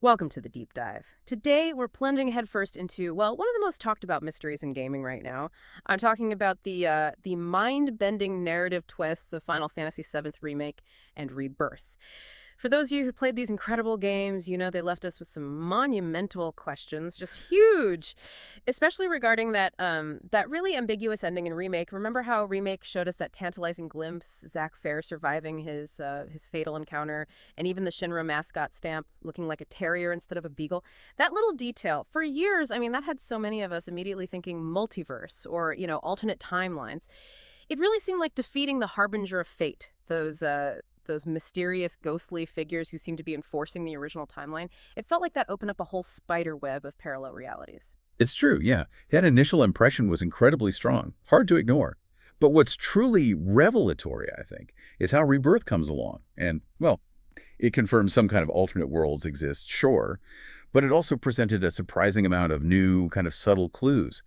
Welcome to the deep dive. Today, we're plunging headfirst into, well, one of the most talked about mysteries in gaming right now. I'm talking about the mind-bending narrative twists of Final Fantasy VII Remake and Rebirth. For those of you who played these incredible games, you know they left us with some monumental questions, just huge, especially regarding that really ambiguous ending in Remake. Remember how Remake showed us that tantalizing glimpse, Zack Fair surviving his fatal encounter, and even the Shinra mascot stamp looking like a terrier instead of a beagle? That little detail, for years, I mean, that had so many of us immediately thinking multiverse or, alternate timelines. It really seemed like defeating the harbinger of fate, those mysterious, ghostly figures who seem to be enforcing the original timeline. It felt like that opened up a whole spider web of parallel realities. It's true, yeah. That initial impression was incredibly strong, hard to ignore. But what's truly revelatory, I think, is how Rebirth comes along. And, well, it confirms some kind of alternate worlds exist, sure, but it also presented a surprising amount of new, kind of subtle clues.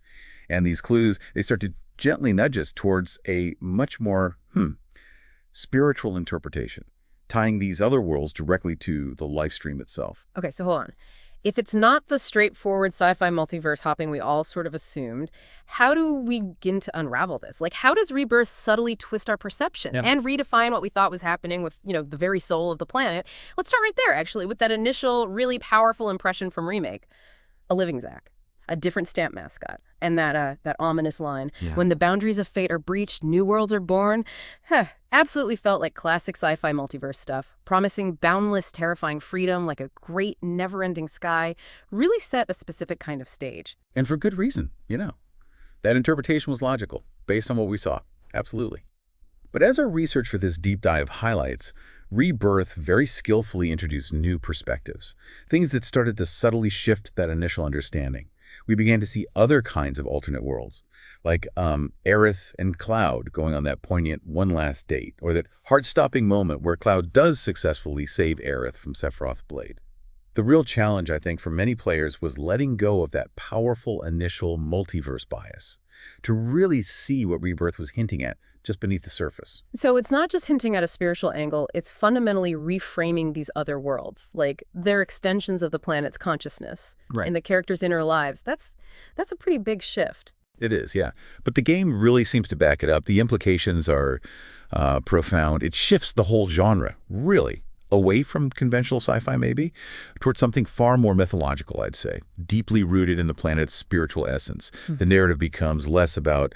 And these clues, they start to gently nudge us towards a much more, spiritual interpretation, tying these other worlds directly to the life stream itself. Okay, so hold on. If it's not the straightforward sci-fi multiverse hopping we all sort of assumed, how do we begin to unravel this? Like, how does Rebirth subtly twist our perception and redefine what we thought was happening with, the very soul of the planet? Let's start right there, actually, with that initial really powerful impression from Remake. A living Zack. A different stamp mascot, and that ominous line, when the boundaries of fate are breached, new worlds are born. Absolutely felt like classic sci-fi multiverse stuff, promising boundless, terrifying freedom like a great, never-ending sky, really set a specific kind of stage. And for good reason, That interpretation was logical, based on what we saw. Absolutely. But as our research for this deep dive highlights, Rebirth very skillfully introduced new perspectives, things that started to subtly shift that initial understanding. We began to see other kinds of alternate worlds, like Aerith and Cloud going on that poignant one last date, or that heart-stopping moment where Cloud does successfully save Aerith from Sephiroth's blade. The real challenge, I think, for many players was letting go of that powerful initial multiverse bias to really see what Rebirth was hinting at just beneath the surface. So it's not just hinting at a spiritual angle, it's fundamentally reframing these other worlds, like they're extensions of the planet's consciousness in the characters' inner lives. That's a pretty big shift. It is, yeah. But the game really seems to back it up. The implications are profound. It shifts the whole genre, really, away from conventional sci-fi maybe, towards something far more mythological, I'd say, deeply rooted in the planet's spiritual essence. The narrative becomes less about,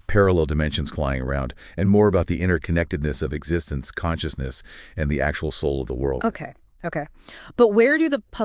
parallel dimensions flying around and more about the interconnectedness of existence, consciousness, and the actual soul of the world. Okay. But where do the